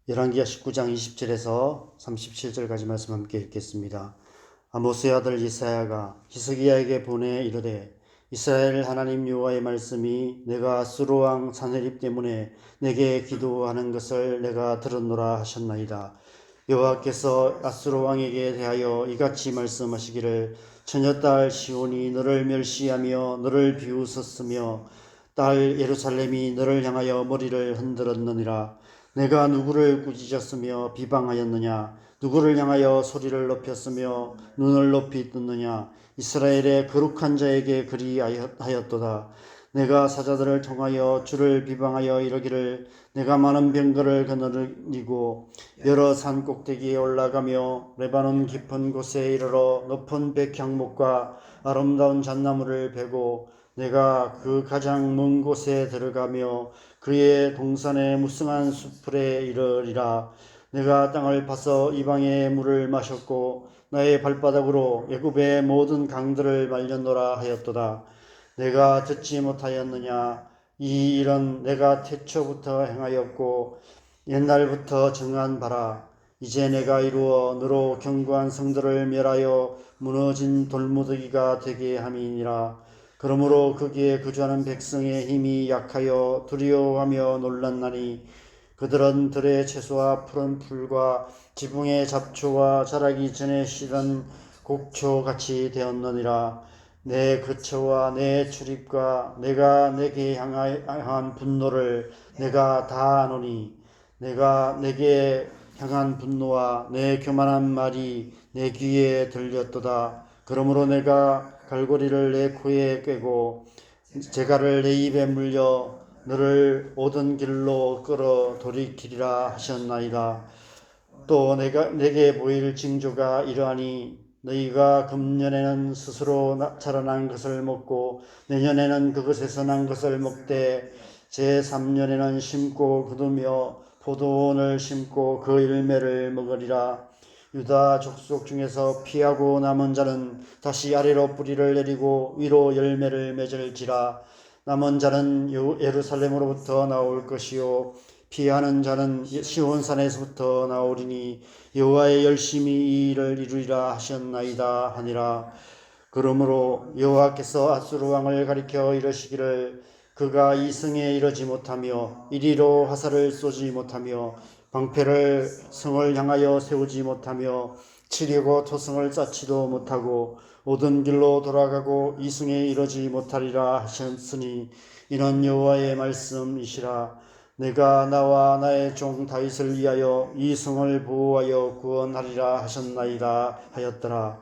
열왕기하 19장 20절에서 37절까지 말씀 함께 읽겠습니다. 아모스의 아들 이사야가 히스기야에게 보내 이르되 이스라엘 하나님 여호와의 말씀이 내가 아수르 왕 사네립 때문에 내게 기도하는 것을 내가 들었노라 하셨나이다. 여호와께서 아수르 왕에게 대하여 이같이 말씀하시기를 처녀딸 시온이 너를 멸시하며 너를 비웃었으며 딸 예루살렘이 너를 향하여 머리를 흔들었느니라. 내가 누구를 꾸짖었으며 비방하였느냐? 누구를 향하여 소리를 높였으며 눈을 높이 떴느냐? 이스라엘의 거룩한 자에게 그리하였도다. 내가 사자들을 통하여 주를 비방하여 이르기를 내가 많은 병거를 거느리고 여러 산 꼭대기에 올라가며 레바논 깊은 곳에 이르러 높은 백향목과 아름다운 잣나무를 베고 내가 그 가장 먼 곳에 들어가며 그의 동산의 무성한 수풀에 이르리라. 내가 땅을 파서 이방의 물을 마셨고 나의 발바닥으로 애굽의 모든 강들을 말렸노라 하였도다. 내가 듣지 못하였느냐? 이 일은 내가 태초부터 행하였고 옛날부터 정한 바라. 이제 내가 이루어 너로 견고한 성들을 멸하여 무너진 돌무더기가 되게 함이니라. 그러므로 거기에 거주하는 백성의 힘이 약하여 두려워하며 놀랐나니 그들은 들의 채소와 푸른 풀과 지붕의 잡초와 자라기 전에 씨던 곡초같이 되었느니라. 내 거처와 내 출입과 내가 내게 향한 분노를 내가 다 아노니 내가 내게 향한 분노와 내 교만한 말이 내 귀에 들렸도다. 그러므로 내가 갈고리를 내 코에 꿰고 재갈을 내 입에 물려 너를 오던 길로 끌어 돌이키리라 하셨나이다. 또 내게 보일 징조가 이러하니 너희가 금년에는 스스로 자라난 것을 먹고 내년에는 그것에서 난 것을 먹되 제3년에는 심고 거두며 포도원을 심고 그 열매를 먹으리라. 유다 족속 중에서 피하고 남은 자는 다시 아래로 뿌리를 내리고 위로 열매를 맺을지라. 남은 자는 예루살렘으로부터 나올 것이요 피하는 자는 시온산에서부터 나오리니 여호와의 열심히 이 일을 이루리라 하셨나이다 하니라. 그러므로 여호와께서 아수르 왕을 가리켜 이르시기를 그가 이성에 이르지 못하며 이리로 화살을 쏘지 못하며 방패를 성을 향하여 세우지 못하며 치려고 토성을 쌓지도 못하고 오던 길로 돌아가고 이승에 이르지 못하리라 하셨으니 이는 여호와의 말씀이시라. 내가 나와 나의 종 다윗을 위하여 이 성을 보호하여 구원하리라 하셨나이다 하였더라.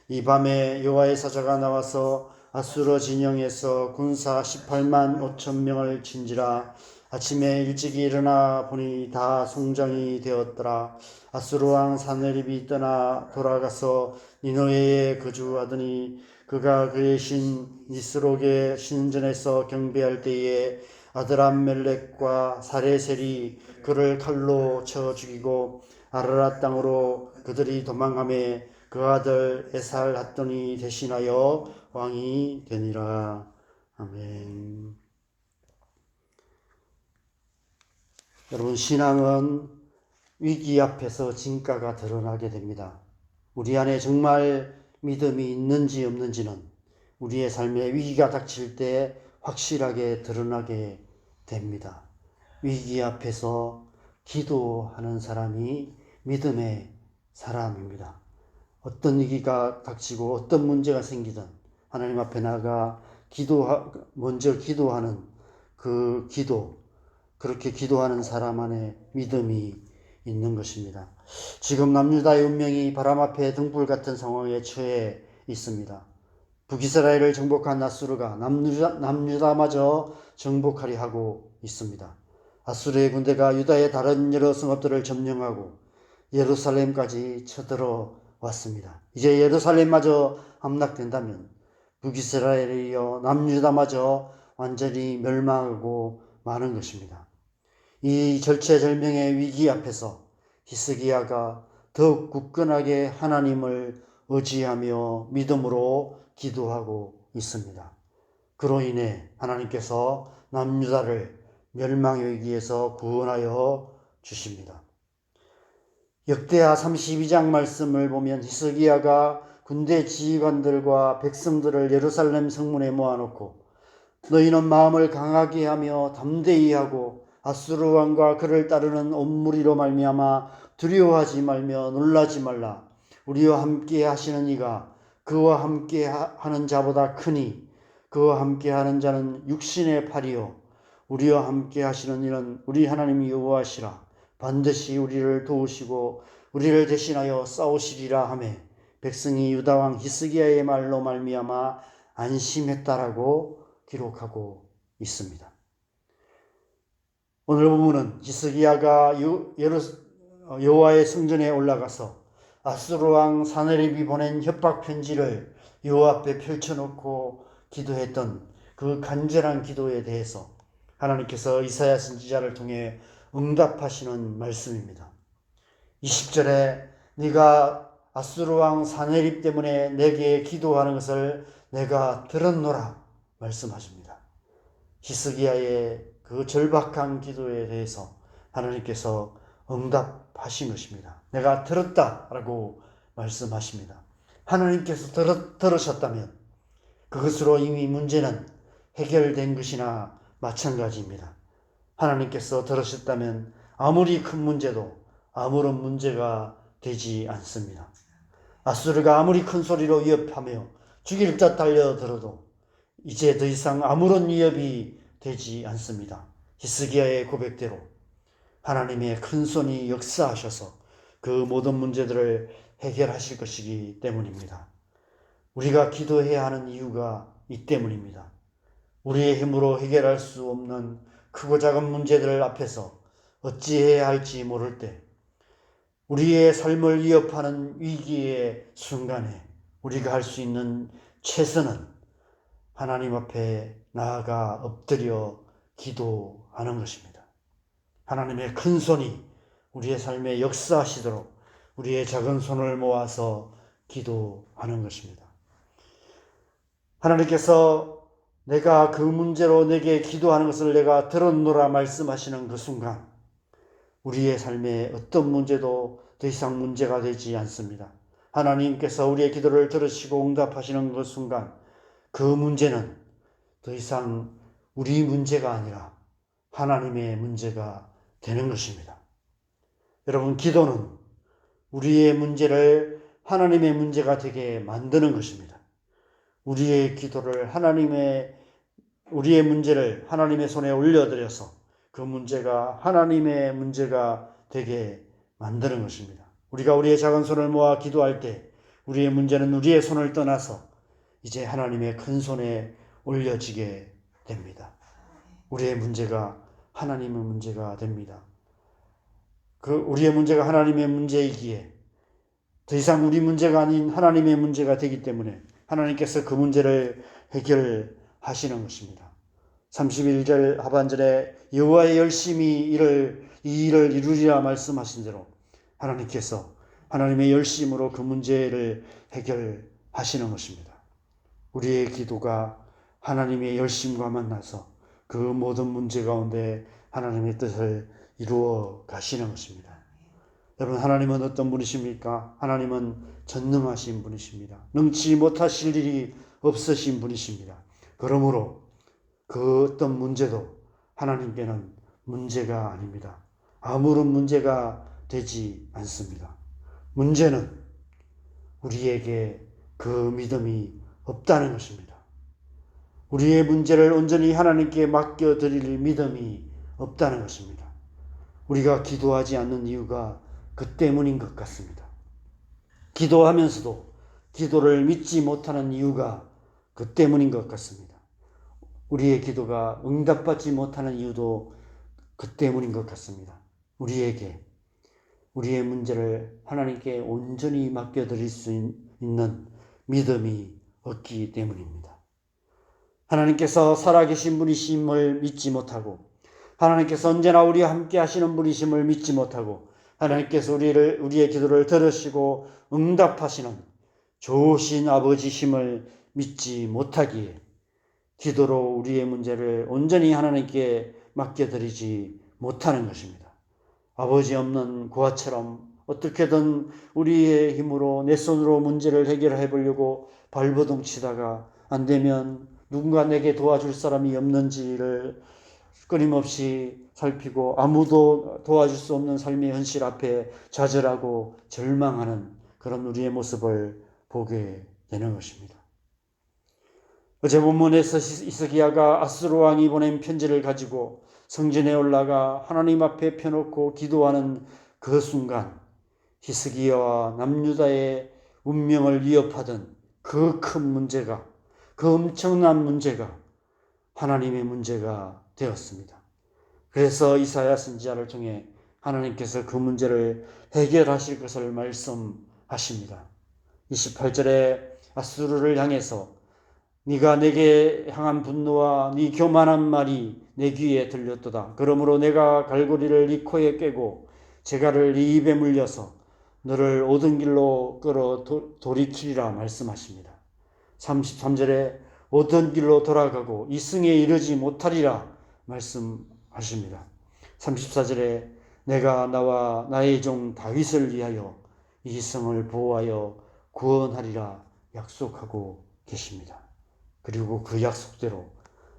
이 밤에 여호와의 사자가 나와서 아수르 진영에서 군사 18만 5천 명을 친지라. 아침에 일찍이 일어나 보니 다 송장이 되었더라. 아수르 왕 사네립이 떠나 돌아가서 니느웨에 거주하더니 그가 그의 신 니스록의 신전에서 경배할 때에 아드람멜렉과 사레셀이 그를 칼로 쳐 죽이고 아라랏 땅으로 그들이 도망하매 그 아들 에살핫돈이 대신하여 왕이 되니라. 아멘. 여러분, 신앙은 위기 앞에서 진가가 드러나게 됩니다. 우리 안에 정말 믿음이 있는지 없는지는 우리의 삶에 위기가 닥칠 때 확실하게 드러나게 됩니다. 위기 앞에서 기도하는 사람이 믿음의 사람입니다. 어떤 위기가 닥치고 어떤 문제가 생기든 하나님 앞에 나가 먼저 기도하는 그 기도, 그렇게 기도하는 사람 안에 믿음이 있는 것입니다. 지금 남유다의 운명이 바람 앞에 등불 같은 상황에 처해 있습니다. 북이스라엘을 정복한 아수르가 남유다마저 정복하려 하고 있습니다. 아수르의 군대가 유다의 다른 여러 성읍들을 점령하고 예루살렘까지 쳐들어 왔습니다. 이제 예루살렘마저 함락된다면 북이스라엘에 이어 남유다마저 완전히 멸망하고 마는 것입니다. 이 절체절명의 위기 앞에서 히스기야가 더욱 굳건하게 하나님을 의지하며 믿음으로 기도하고 있습니다. 그로 인해 하나님께서 남유다를 멸망의 위기에서 구원하여 주십니다. 역대하 32장 말씀을 보면 히스기야가 군대 지휘관들과 백성들을 예루살렘 성문에 모아놓고 너희는 마음을 강하게 하며 담대히 하고 아수르 왕과 그를 따르는 온 무리로 말미암아 두려워하지 말며 놀라지 말라. 우리와 함께 하시는 이가 그와 함께 하는 자보다 크니 그와 함께 하는 자는 육신의 팔이요 우리와 함께 하시는 이는 우리 하나님 여호와시라. 반드시 우리를 도우시고 우리를 대신하여 싸우시리라 하매 백성이 유다 왕 히스기야의 말로 말미암아 안심했다라고 기록하고 있습니다. 오늘 본문은 히스기야가 여호와의 성전에 올라가서 아수르 왕 사네립이 보낸 협박 편지를 여호와 앞에 펼쳐놓고 기도했던 그 간절한 기도에 대해서 하나님께서 이사야 선지자를 통해 응답하시는 말씀입니다. 20절에 네가 아수르 왕 사네립 때문에 내게 기도하는 것을 내가 들었노라 말씀하십니다. 히스기야의 그 절박한 기도에 대해서 하나님께서 응답하신 것입니다. 내가 들었다라고 말씀하십니다. 하나님께서 들으셨다면 그것으로 이미 문제는 해결된 것이나 마찬가지입니다. 하나님께서 들으셨다면 아무리 큰 문제도 아무런 문제가 되지 않습니다. 아수르가 아무리 큰 소리로 위협하며 죽일 듯 달려들어도 이제 더 이상 아무런 위협이 되지 않습니다. 히스기야의 고백대로 하나님의 큰 손이 역사하셔서 그 모든 문제들을 해결하실 것이기 때문입니다. 우리가 기도해야 하는 이유가 이 때문입니다. 우리의 힘으로 해결할 수 없는 크고 작은 문제들 앞에서 어찌해야 할지 모를 때 우리의 삶을 위협하는 위기의 순간에 우리가 할 수 있는 최선은 하나님 앞에 나아가 엎드려 기도하는 것입니다. 하나님의 큰 손이 우리의 삶에 역사하시도록 우리의 작은 손을 모아서 기도하는 것입니다. 하나님께서 내가 그 문제로 내게 기도하는 것을 내가 들었노라 말씀하시는 그 순간 우리의 삶에 어떤 문제도 더 이상 문제가 되지 않습니다. 하나님께서 우리의 기도를 들으시고 응답하시는 그 순간 그 문제는 더 이상 우리 문제가 아니라 하나님의 문제가 되는 것입니다. 여러분, 기도는 우리의 문제를 하나님의 문제가 되게 만드는 것입니다. 우리의 기도를 우리의 문제를 하나님의 손에 올려드려서 그 문제가 하나님의 문제가 되게 만드는 것입니다. 우리가 우리의 작은 손을 모아 기도할 때 우리의 문제는 우리의 손을 떠나서 이제 하나님의 큰 손에 올려지게 됩니다. 우리의 문제가 하나님의 문제가 됩니다. 우리의 문제가 하나님의 문제이기에 더 이상 우리 문제가 아닌 하나님의 문제가 되기 때문에 하나님께서 그 문제를 해결하시는 것입니다. 31절 하반절에 여호와의 열심히 이 일을 이루리라 말씀하신 대로 하나님께서 하나님의 열심으로 그 문제를 해결하시는 것입니다. 우리의 기도가 하나님의 열심과 만나서 그 모든 문제 가운데 하나님의 뜻을 이루어 가시는 것입니다. 여러분, 하나님은 어떤 분이십니까? 하나님은 전능하신 분이십니다. 능치 못하실 일이 없으신 분이십니다. 그러므로 그 어떤 문제도 하나님께는 문제가 아닙니다. 아무런 문제가 되지 않습니다. 문제는 우리에게 그 믿음이 없다는 것입니다. 우리의 문제를 온전히 하나님께 맡겨드릴 믿음이 없다는 것입니다. 우리가 기도하지 않는 이유가 그 때문인 것 같습니다. 기도하면서도 기도를 믿지 못하는 이유가 그 때문인 것 같습니다. 우리의 기도가 응답받지 못하는 이유도 그 때문인 것 같습니다. 우리의 문제를 하나님께 온전히 맡겨드릴 수 있는 믿음이 없기 때문입니다. 하나님께서 살아계신 분이심을 믿지 못하고 하나님께서 언제나 우리와 함께 하시는 분이심을 믿지 못하고 하나님께서 우리의 기도를 들으시고 응답하시는 좋으신 아버지심을 믿지 못하기에 기도로 우리의 문제를 온전히 하나님께 맡겨드리지 못하는 것입니다. 아버지 없는 고아처럼 어떻게든 우리의 힘으로 내 손으로 문제를 해결해 보려고 발버둥 치다가 안 되면 누군가 내게 도와줄 사람이 없는지를 끊임없이 살피고 아무도 도와줄 수 없는 삶의 현실 앞에 좌절하고 절망하는 그런 우리의 모습을 보게 되는 것입니다. 어제 본문에서 히스기야가 아수르 왕이 보낸 편지를 가지고 성전에 올라가 하나님 앞에 펴놓고 기도하는 그 순간 히스기야와 남유다의 운명을 위협하던 그 큰 문제가, 그 엄청난 문제가 하나님의 문제가 되었습니다. 그래서 이사야 선지자를 통해 하나님께서 그 문제를 해결하실 것을 말씀하십니다. 28절에 아수르를 향해서 네가 내게 향한 분노와 네 교만한 말이 내 귀에 들렸도다. 그러므로 내가 갈고리를 네 코에 꿰고 재갈을 네 입에 물려서 너를 옳은 길로 끌어 돌이키리라 말씀하십니다. 33절에 옳은 길로 돌아가고 이 승에 이르지 못하리라 말씀하십니다. 34절에 내가 나와 나의 종 다윗을 위하여 이 성을 보호하여 구원하리라 약속하고 계십니다. 그리고 그 약속대로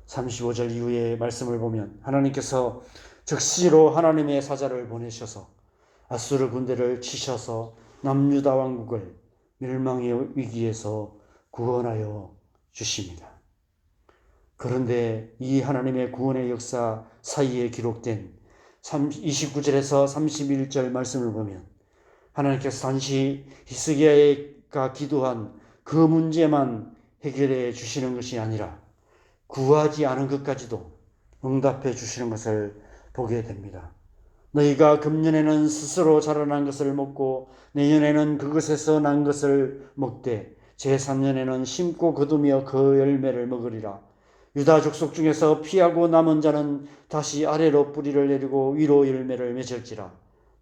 35절 이후의 말씀을 보면 하나님께서 즉시로 하나님의 사자를 보내셔서 아수르 군대를 치셔서 남유다 왕국을 멸망의 위기에서 구원하여 주십니다. 그런데 이 하나님의 구원의 역사 사이에 기록된 29절에서 31절 말씀을 보면 하나님께서 단지 히스기야가 기도한 그 문제만 해결해 주시는 것이 아니라 구하지 않은 것까지도 응답해 주시는 것을 보게 됩니다. 너희가 금년에는 스스로 자라난 것을 먹고 내년에는 그것에서 난 것을 먹되 제3년에는 심고 거두며 그 열매를 먹으리라. 유다 족속 중에서 피하고 남은 자는 다시 아래로 뿌리를 내리고 위로 열매를 맺을지라.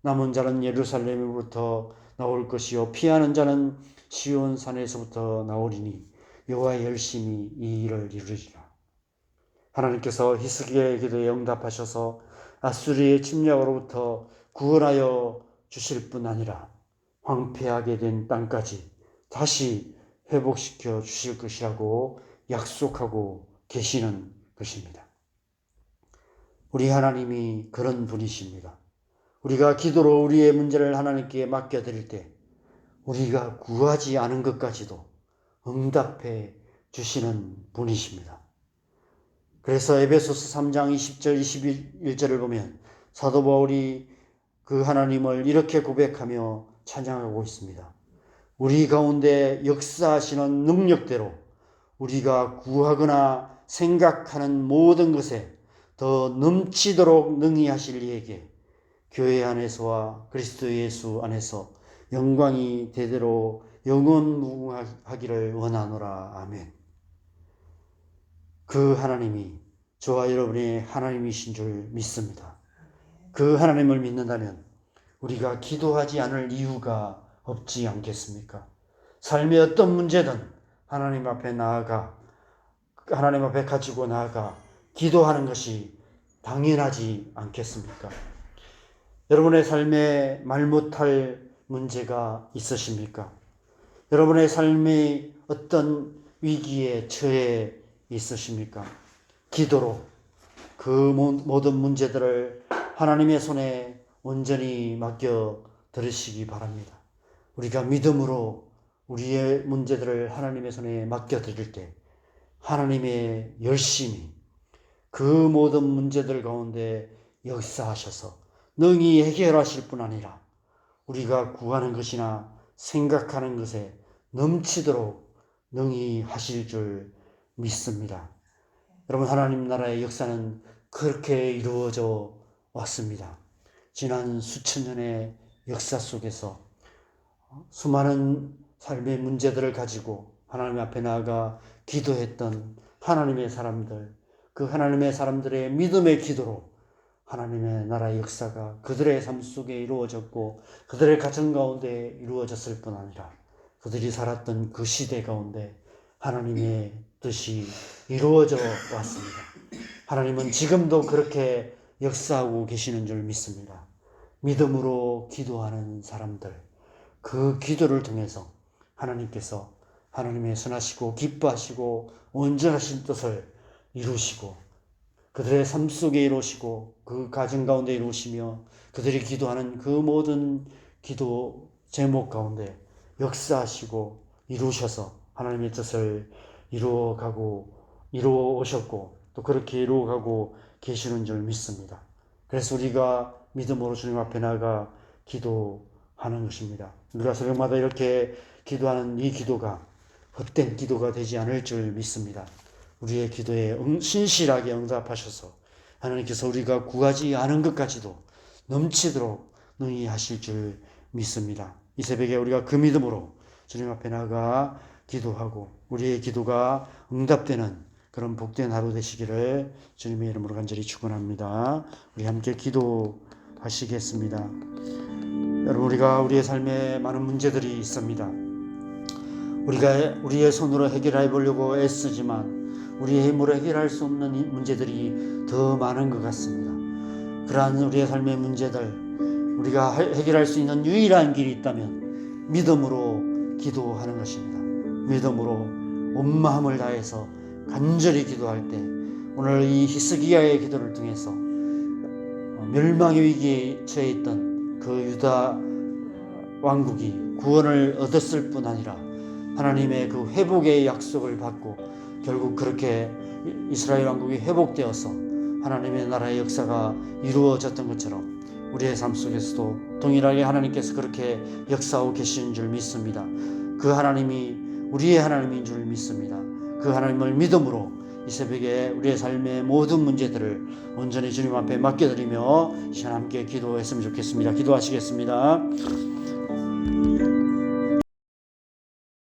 남은 자는 예루살렘으로부터 나올 것이요 피하는 자는 시온 산에서부터 나오리니 여호와의 열심히 이 일을 이루리라. 하나님께서 히스기야의 기도에 응답하셔서 아수르의 침략으로부터 구원하여 주실 뿐 아니라 황폐하게 된 땅까지 다시 회복시켜 주실 것이라고 약속하고 계시는 것입니다. 우리 하나님이 그런 분이십니다. 우리가 기도로 우리의 문제를 하나님께 맡겨드릴 때 우리가 구하지 않은 것까지도 응답해 주시는 분이십니다. 그래서 에베소서 3장 20절 21절을 보면 사도 바울이 그 하나님을 이렇게 고백하며 찬양하고 있습니다. 우리 가운데 역사하시는 능력대로 우리가 구하거나 생각하는 모든 것에 더 넘치도록 능히 하실 이에게 교회 안에서와 그리스도 예수 안에서 영광이 대대로 영원무궁하기를 원하노라. 아멘. 그 하나님이 저와 여러분의 하나님이신 줄 믿습니다. 그 하나님을 믿는다면 우리가 기도하지 않을 이유가 없지 않겠습니까? 삶의 어떤 문제든 하나님 앞에 나아가 하나님 앞에 가지고 나아가 기도하는 것이 당연하지 않겠습니까? 여러분의 삶에 말 못할 문제가 있으십니까? 여러분의 삶이 어떤 위기에 처해 있으십니까? 기도로 그 모든 문제들을 하나님의 손에 온전히 맡겨 드리시기 바랍니다. 우리가 믿음으로 우리의 문제들을 하나님의 손에 맡겨 드릴 때 하나님의 열심히 그 모든 문제들 가운데 역사하셔서 능히 해결하실 뿐 아니라 우리가 구하는 것이나 생각하는 것에 넘치도록 능히 하실 줄 믿습니다. 여러분, 하나님 나라의 역사는 그렇게 이루어져 왔습니다. 지난 수천 년의 역사 속에서 수많은 삶의 문제들을 가지고 하나님 앞에 나아가 기도했던 하나님의 사람들, 그 하나님의 사람들의 믿음의 기도로 하나님의 나라의 역사가 그들의 삶 속에 이루어졌고 그들의 가정 가운데 이루어졌을 뿐 아니라 그들이 살았던 그 시대 가운데 하나님의 뜻이 이루어져 왔습니다. 하나님은 지금도 그렇게 역사하고 계시는 줄 믿습니다. 믿음으로 기도하는 사람들, 그 기도를 통해서 하나님께서 하나님의 선하시고 기뻐하시고 온전하신 뜻을 이루시고 그들의 삶 속에 이루시고 그 가정 가운데 이루시며 그들이 기도하는 그 모든 기도 제목 가운데 역사하시고 이루셔서 하나님의 뜻을 이루어 오셨고 또 그렇게 이루어가고 계시는 줄 믿습니다. 그래서 우리가 믿음으로 주님 앞에 나가 기도하는 것입니다. 우리가 새벽마다 이렇게 기도하는 이 기도가 헛된 기도가 되지 않을 줄 믿습니다. 우리의 기도에 신실하게 응답하셔서 하나님께서 우리가 구하지 않은 것까지도 넘치도록 능히 하실 줄 믿습니다. 이 새벽에 우리가 그 믿음으로 주님 앞에 나가 기도하고 우리의 기도가 응답되는 그런 복된 하루 되시기를 주님의 이름으로 간절히 축원합니다. 우리 함께 기도하시겠습니다. 여러분, 우리가 우리의 삶에 많은 문제들이 있습니다. 우리가 우리의 손으로 해결해 보려고 애쓰지만 우리의 힘으로 해결할 수 없는 문제들이 더 많은 것 같습니다. 그러한 우리의 삶의 문제들, 우리가 해결할 수 있는 유일한 길이 있다면 믿음으로 기도하는 것입니다. 믿음으로 온 마음을 다해서 간절히 기도할 때 오늘 이 히스기야의 기도를 통해서 멸망의 위기에 처해 있던 그 유다 왕국이 구원을 얻었을 뿐 아니라 하나님의 그 회복의 약속을 받고 결국 그렇게 이스라엘 왕국이 회복되어서 하나님의 나라의 역사가 이루어졌던 것처럼 우리의 삶 속에서도 동일하게 하나님께서 그렇게 역사하고 계시는 줄 믿습니다. 그 하나님이 우리의 하나님인 줄 믿습니다. 그 하나님을 믿음으로 이 새벽에 우리의 삶의 모든 문제들을 온전히 주님 앞에 맡겨드리며 이 시간 함께 기도했으면 좋겠습니다. 기도하시겠습니다.